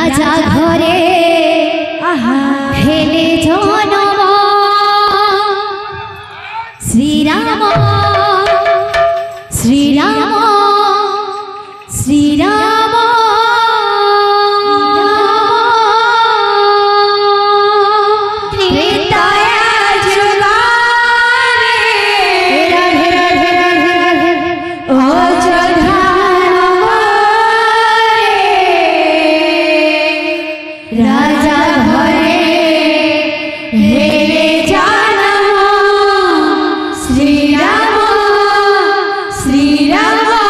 राजा घरे हेले जनम श्रीराम श्रीराम श्रीराम राजा घरे हेले जनम श्रीराम श्रीराम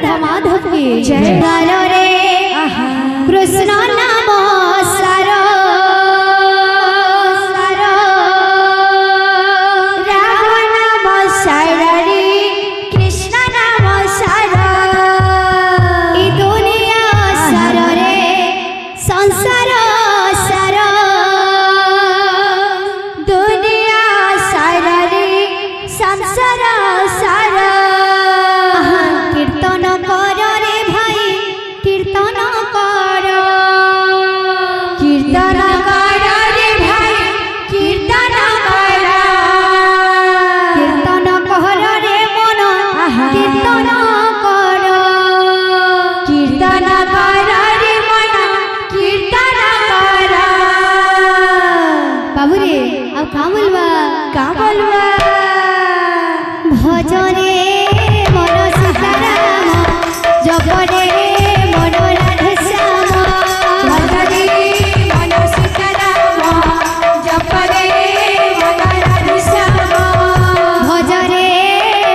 राधा माधव की जय। गारो रे कृष्ण नाम सारो सारो राम नाम सारो रे कृष्ण नाम सारो ई दुनिया सारो रे संसार सारो दुनिया सारो रे संसार सारो कीर्तन कर रे भाई कीर्तन कर कीर्तन कर रे भाई कीर्तन कर कीर्तन कर रे मन कीर्तन कर कीर्तन कर रे मन कीर्तन कर बाबू रे अब का बोलबा भजरे मन सीताराम जपरे मन राधे श्याम भजरे मन सीताराम जपरे मन राधे श्याम भजरे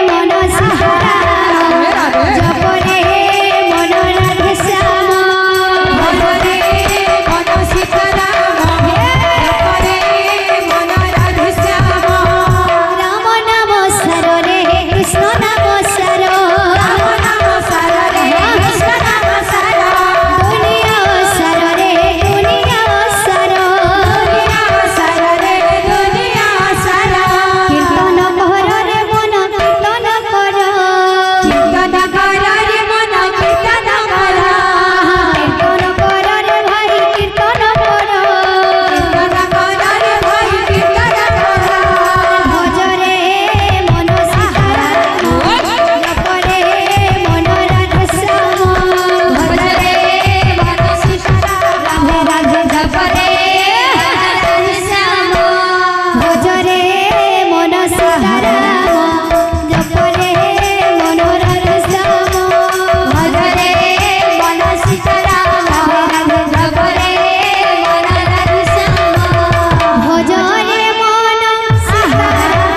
मन सीताराम जपरे मन राधे श्याम भजरे मन सीताराम जपरे मन राधे श्याम राम नाम सारो रे कृष्ण नाम सारो राम नाम सारो रे कृष्ण नाम सारो दुनिया सारो रे दुनिया सारो दुनिया सारो रे दुनिया सारो कीर्तन कर रे मन कीर्तन कर कीर्तन कर रे मन कीर्तन कर कीर्तन कर रे भाई कीर्तन कर कीर्तन कर रे भाई कीर्तन कर भजरे मन सीताराम जपरे मन राधे श्याम भजरे मन सीताराम राधे जपरे राधे श्याम भजरे मन सीताराम जपरे मन राधे श्याम भजरे मन सीताराम राधे जपरे मन राधे श्याम भजरे मन सीताराम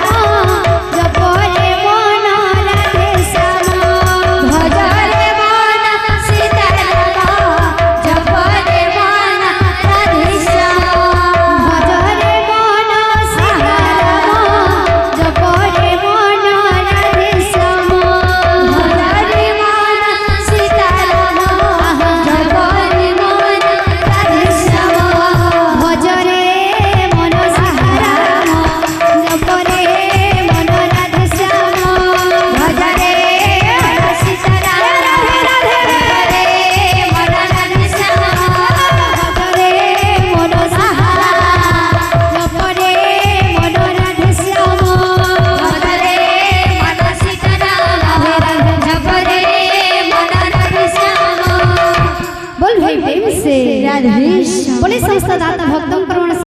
जपरे मन राधे श्याम भजरे मन सीताराम जपरे मन राधे श्याम भजरे मन सीताराम जपरे मन राधे श्याम भजरे मन सीताराम जपरे मन राधे श्याम भजरे मन सीताराम जपरे मन राधे श्याम भजरे मन सीताराम जपरे मन राधे श्याम भजरे मन सीताराम जपरे मन राधे श्याम भजरे मन सीताराम जपरे मन राधे श्याम बोल भाई प्रेम से राधे श्याम बोले संस्था दाता भक्तों प्रवण